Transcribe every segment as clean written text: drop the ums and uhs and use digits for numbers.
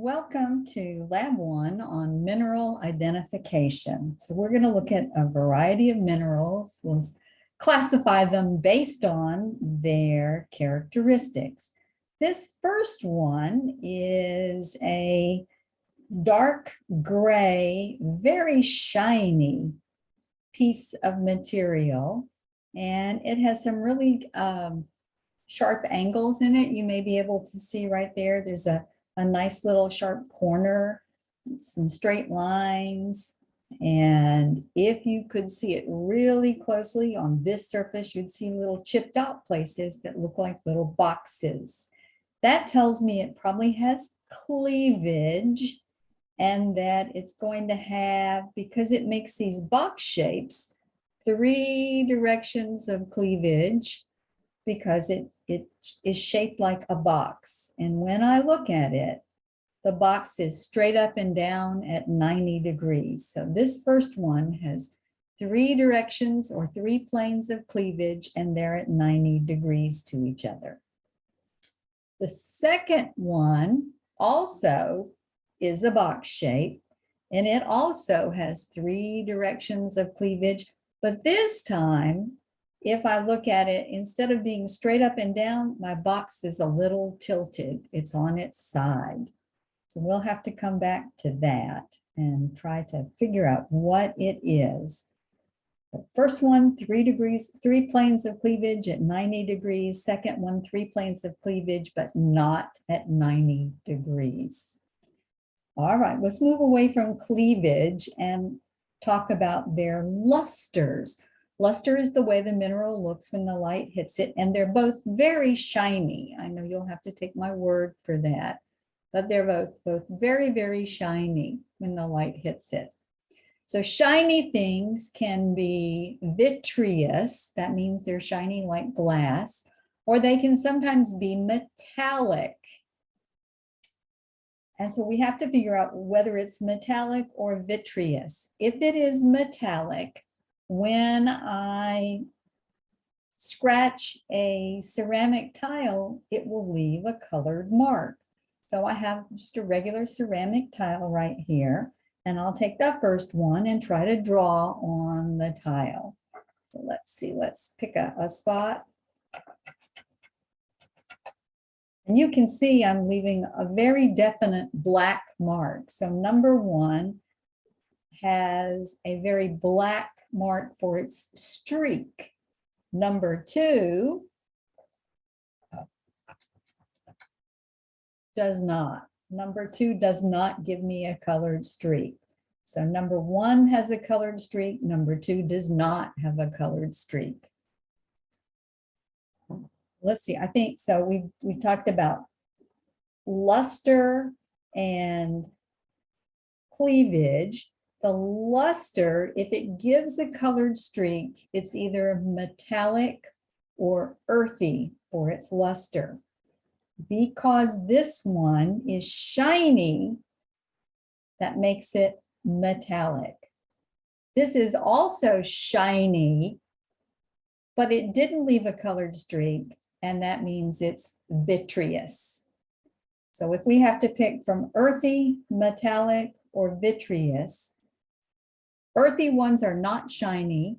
Welcome to Lab 1 on mineral identification. So we're going to look at a variety of minerals. We'll classify them based on their characteristics. This first one is a dark gray, very shiny piece of material, and it has some really sharp angles in it. You may be able to see right there. There's a nice little sharp corner, some straight lines. And if you could see it really closely on this surface, you'd see little chipped out places that look like little boxes. That tells me it probably has cleavage, and that it's going to have, because it makes these box shapes, 3 directions of cleavage, because it is shaped like a box. And when I look at it, the box is straight up and down at 90 degrees. So this first one has 3 directions or 3 planes of cleavage, and they're at 90 degrees to each other. The second one also is a box shape, and it also has 3 directions of cleavage, but this time, if I look at it, instead of being straight up and down, my box is a little tilted. It's on its side. So we'll have to come back to that and try to figure out what it is. The first one, 3 degrees, 3 planes of cleavage at 90 degrees. Second one, 3 planes of cleavage, but not at 90 degrees. All right, let's move away from cleavage and talk about their lusters. Luster is the way the mineral looks when the light hits it, and they're both very shiny. I know you'll have to take my word for that, but they're both very, very shiny when the light hits it. So shiny things can be vitreous, that means they're shiny like glass, or they can sometimes be metallic. And so we have to figure out whether it's metallic or vitreous. If it is metallic, when I scratch a ceramic tile, it will leave a colored mark. So I have just a regular ceramic tile right here, and I'll take the first one and try to draw on the tile. So let's see, let's pick a spot. And you can see I'm leaving a very definite black mark. So number 1 has a very black mark for its streak. Number 2 does not. Number 2 does not give me a colored streak. So number 1 has a colored streak. Number 2 does not have a colored streak. Let's see, I think so. We talked about luster and cleavage. The luster, if it gives a colored streak, it's either metallic or earthy for its luster. Because this one is shiny, that makes it metallic. This is also shiny, but it didn't leave a colored streak, and that means it's vitreous. So if we have to pick from earthy, metallic, or vitreous, earthy ones are not shiny,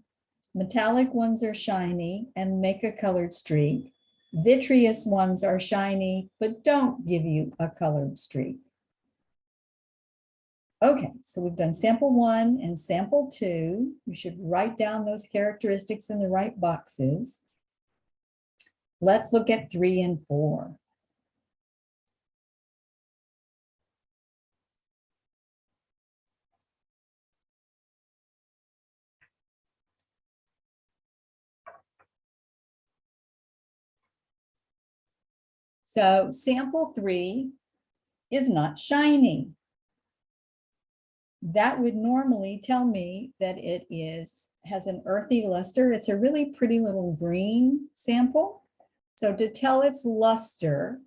metallic ones are shiny and make a colored streak. Vitreous ones are shiny, but don't give you a colored streak. Okay, so we've done sample 1 and sample 2. You should write down those characteristics in the right boxes. Let's look at 3 and 4. So sample 3 is not shiny. That would normally tell me that it has an earthy luster. It's a really pretty little green sample. So to tell its luster,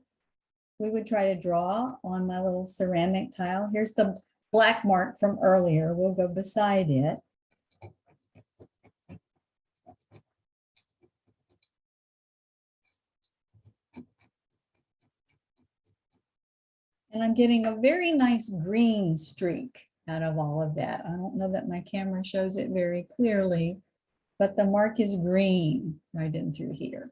we would try to draw on my little ceramic tile. Here's the black mark from earlier. We'll go beside it. And I'm getting a very nice green streak out of all of that. I don't know that my camera shows it very clearly, but the mark is green right in through here.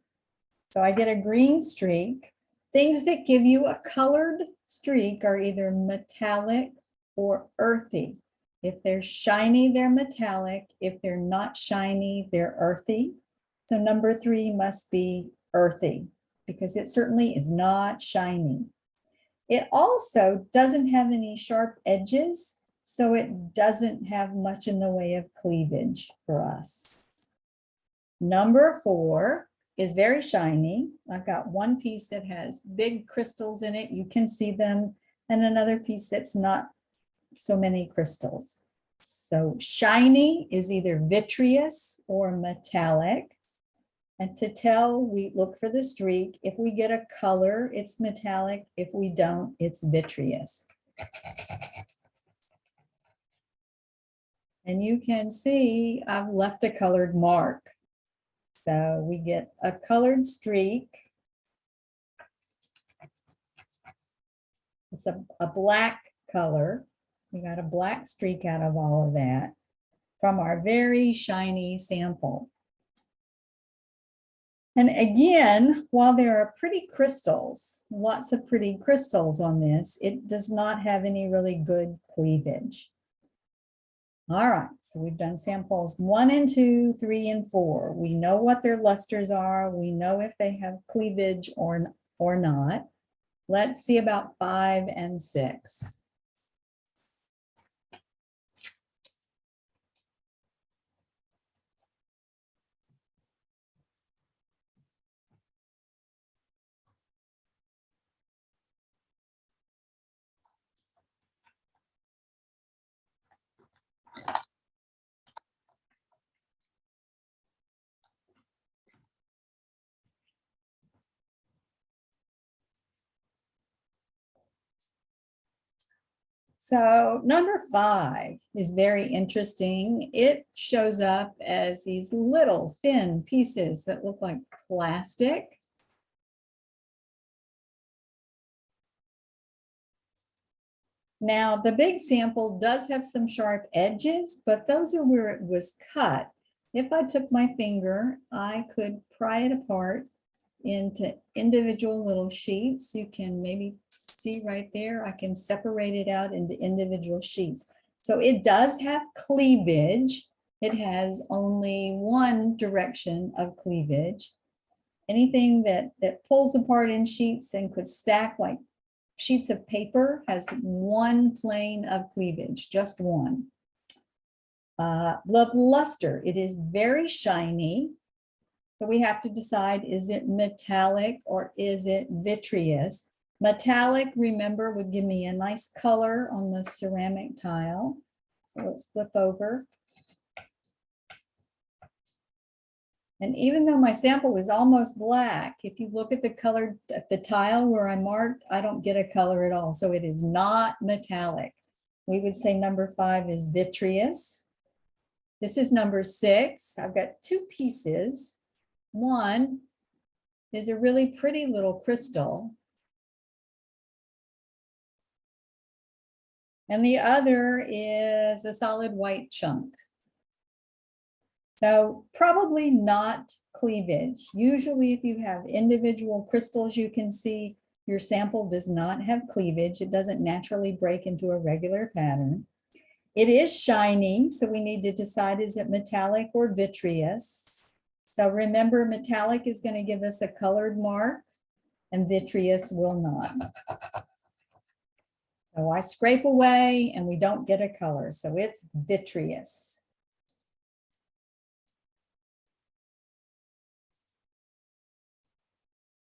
So I get a green streak. Things that give you a colored streak are either metallic or earthy. If they're shiny, they're metallic. If they're not shiny, they're earthy. So number 3 must be earthy because it certainly is not shiny. It also doesn't have any sharp edges, so it doesn't have much in the way of cleavage for us. Number 4 is very shiny. I've got one piece that has big crystals in it. You can see them, and another piece that's not so many crystals. So shiny is either vitreous or metallic. And to tell, we look for the streak. If we get a color, it's metallic. If we don't, it's vitreous. And you can see I've left a colored mark. So we get a colored streak. It's a black color. We got a black streak out of all of that from our very shiny sample. And again, while there are pretty crystals, lots of pretty crystals on this, it does not have any really good cleavage. All right, so we've done samples 1 and 2, 3 and 4. We know what their lusters are. We know if they have cleavage or not. Let's see about 5 and 6. So number 5 is very interesting. It shows up as these little thin pieces that look like plastic. Now the big sample does have some sharp edges, but those are where it was cut. If I took my finger, I could pry it apart into individual little sheets. You can maybe see right there, I can separate it out into individual sheets. So it does have cleavage. It has only one direction of cleavage. Anything that pulls apart in sheets and could stack like sheets of paper has one plane of cleavage, just one. The luster, it is very shiny. So we have to decide, is it metallic or is it vitreous? Metallic, remember, would give me a nice color on the ceramic tile. So let's flip over. And even though my sample is almost black, if you look at the color at the tile where I marked, I don't get a color at all. So it is not metallic. We would say number 5 is vitreous. This is number 6. I've got 2 pieces. One is a really pretty little crystal. And the other is a solid white chunk. So probably not cleavage. Usually if you have individual crystals, you can see your sample does not have cleavage. It doesn't naturally break into a regular pattern. It is shiny, so we need to decide, is it metallic or vitreous? So remember, metallic is going to give us a colored mark and vitreous will not. So I scrape away and we don't get a color. So it's vitreous.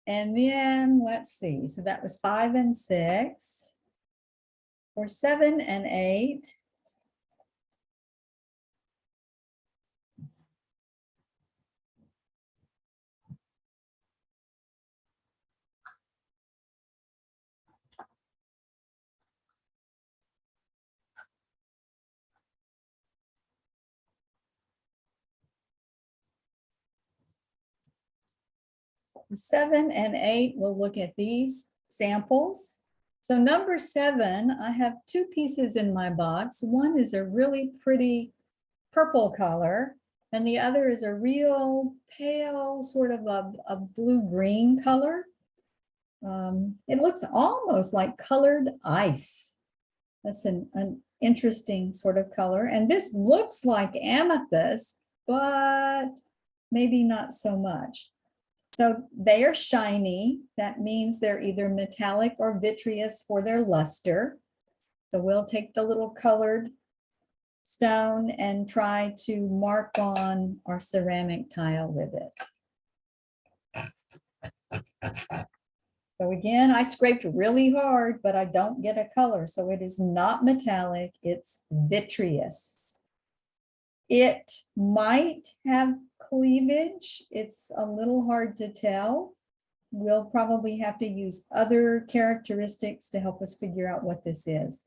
And then let's see. So that was 5 and 6. For 7 and 8. For 7 and 8, we'll look at these samples. So number 7, I have two pieces in my box. One is a really pretty purple color, and the other is a real pale, sort of a blue-green color. It looks almost like colored ice. That's an interesting sort of color. And this looks like amethyst, but maybe not so much. So they are shiny. That means they're either metallic or vitreous for their luster. So we'll take the little colored stone and try to mark on our ceramic tile with it. So again, I scraped really hard, but I don't get a color. So it is not metallic, it's vitreous. It might have cleavage. It's a little hard to tell. We'll probably have to use other characteristics to help us figure out what this is.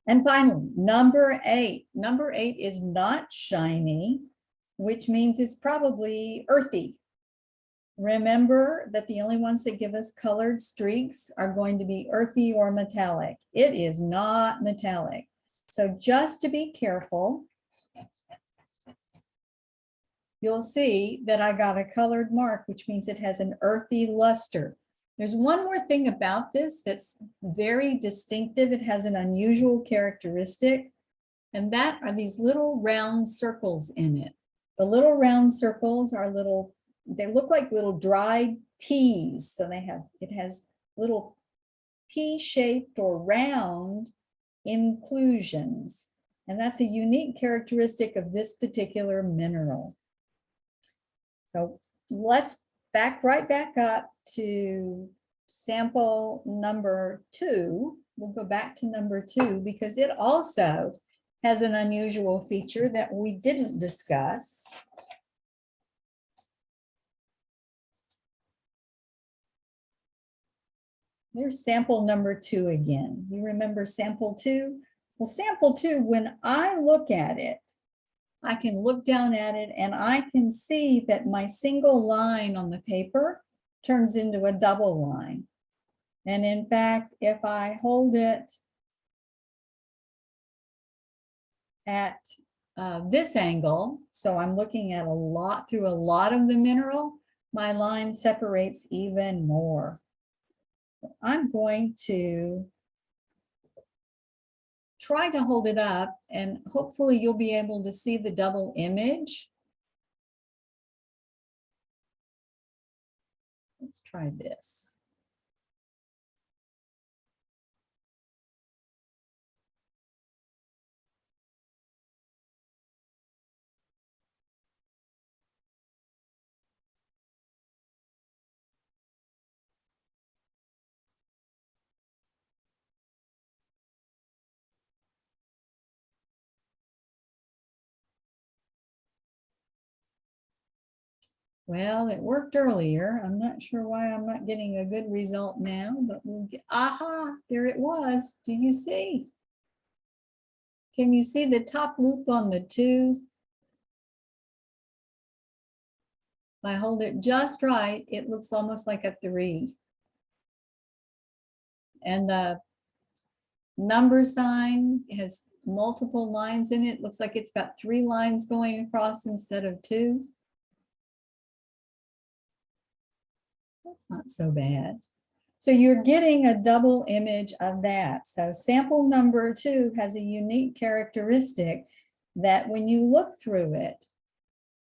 And finally, number 8. Number 8 is not shiny, which means it's probably earthy. Remember that the only ones that give us colored streaks are going to be earthy or metallic. It is not metallic. So just to be careful, you'll see that I got a colored mark, which means it has an earthy luster. There's one more thing about this that's very distinctive. It has an unusual characteristic, and that are these little round circles in it. The little round circles are little, they look like little dried peas. So it has little pea-shaped or round inclusions. And that's a unique characteristic of this particular mineral. So let's back up to sample number 2. We'll go back to number 2 because it also has an unusual feature that we didn't discuss. There's sample number 2 again. You remember sample 2? Well, sample 2, when I look at it, I can look down at it and I can see that my single line on the paper turns into a double line. And in fact, if I hold it at this angle, so I'm looking at through a lot of the mineral, my line separates even more. I'm going to try to hold it up and hopefully you'll be able to see the double image. Let's try this. Well, it worked earlier. I'm not sure why I'm not getting a good result now, but we'll get, aha, there it was. Do you see? Can you see the top loop on the 2? If I hold it just right, it looks almost like a 3. And the number sign has multiple lines in it. Looks like it's got 3 lines going across instead of 2. That's not so bad. So you're getting a double image of that. So sample number 2 has a unique characteristic that when you look through it,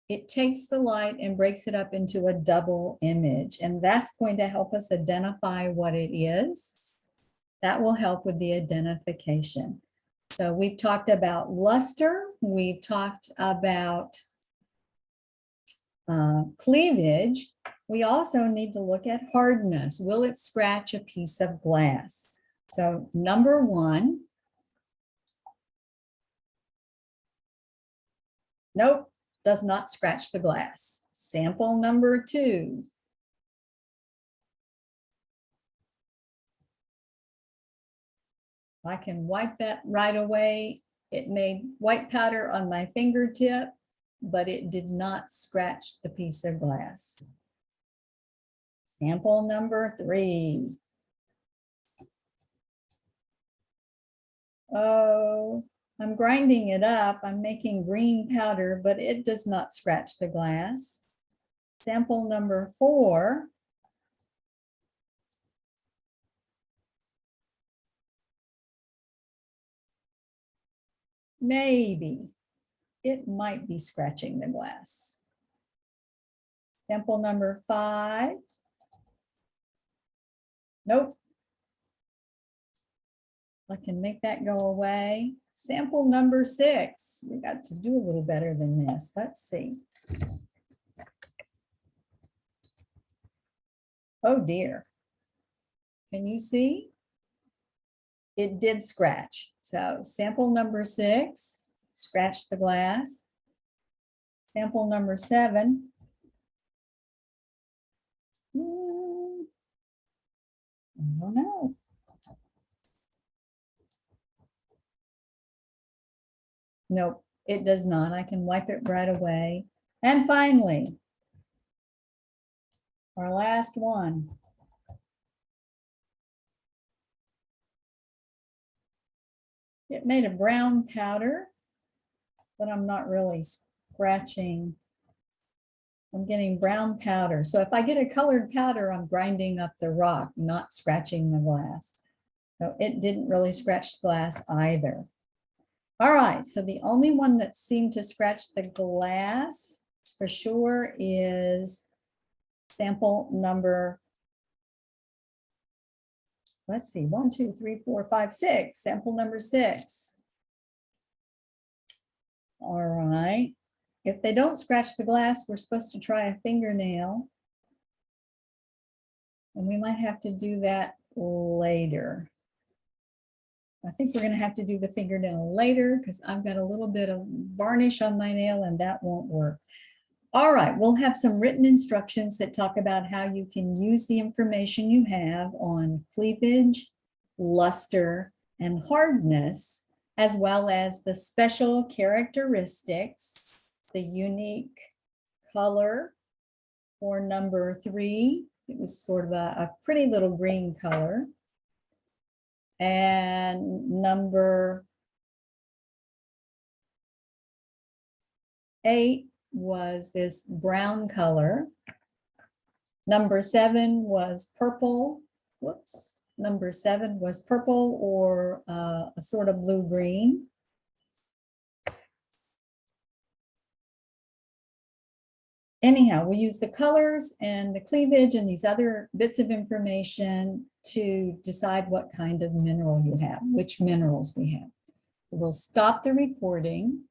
it takes the light and breaks it up into a double image. And that's going to help us identify what it is. That will help with the identification. So we've talked about luster. We've talked about cleavage. We also need to look at hardness. Will it scratch a piece of glass? So number 1, nope, does not scratch the glass. Sample number 2. I can wipe that right away. It made white powder on my fingertip, but it did not scratch the piece of glass. Sample number 3. Oh, I'm grinding it up. I'm making green powder, but it does not scratch the glass. Sample number 4. Maybe it might be scratching the glass. Sample number 5. Nope. I can make that go away. Sample number 6. We got to do a little better than this. Let's see. Oh dear. Can you see? It did scratch. So sample number 6, scratch the glass. Sample number 7. I don't know. Nope, it does not. I can wipe it right away. And finally, our last one. It made a brown powder, but I'm not really scratching. I'm getting brown powder. So if I get a colored powder, I'm grinding up the rock, not scratching the glass. So it didn't really scratch the glass either. All right, so the only one that seemed to scratch the glass for sure is sample number, let's see, 1, 2, 3, 4, 5, 6, sample number 6. All right, if they don't scratch the glass, we're supposed to try a fingernail. And we might have to do that later. I think we're going to have to do the fingernail later because I've got a little bit of varnish on my nail and that won't work. All right, we'll have some written instructions that talk about how you can use the information you have on cleavage, luster, and hardness, as well as the special characteristics, the unique color for number 3. It was sort of a pretty little green color. And number 8 was this brown color. Number 7 was purple. Whoops. Number 7 was purple or a sort of blue-green. Anyhow, we use the colors and the cleavage and these other bits of information to decide what kind of mineral you have, which minerals we have. We'll stop the recording.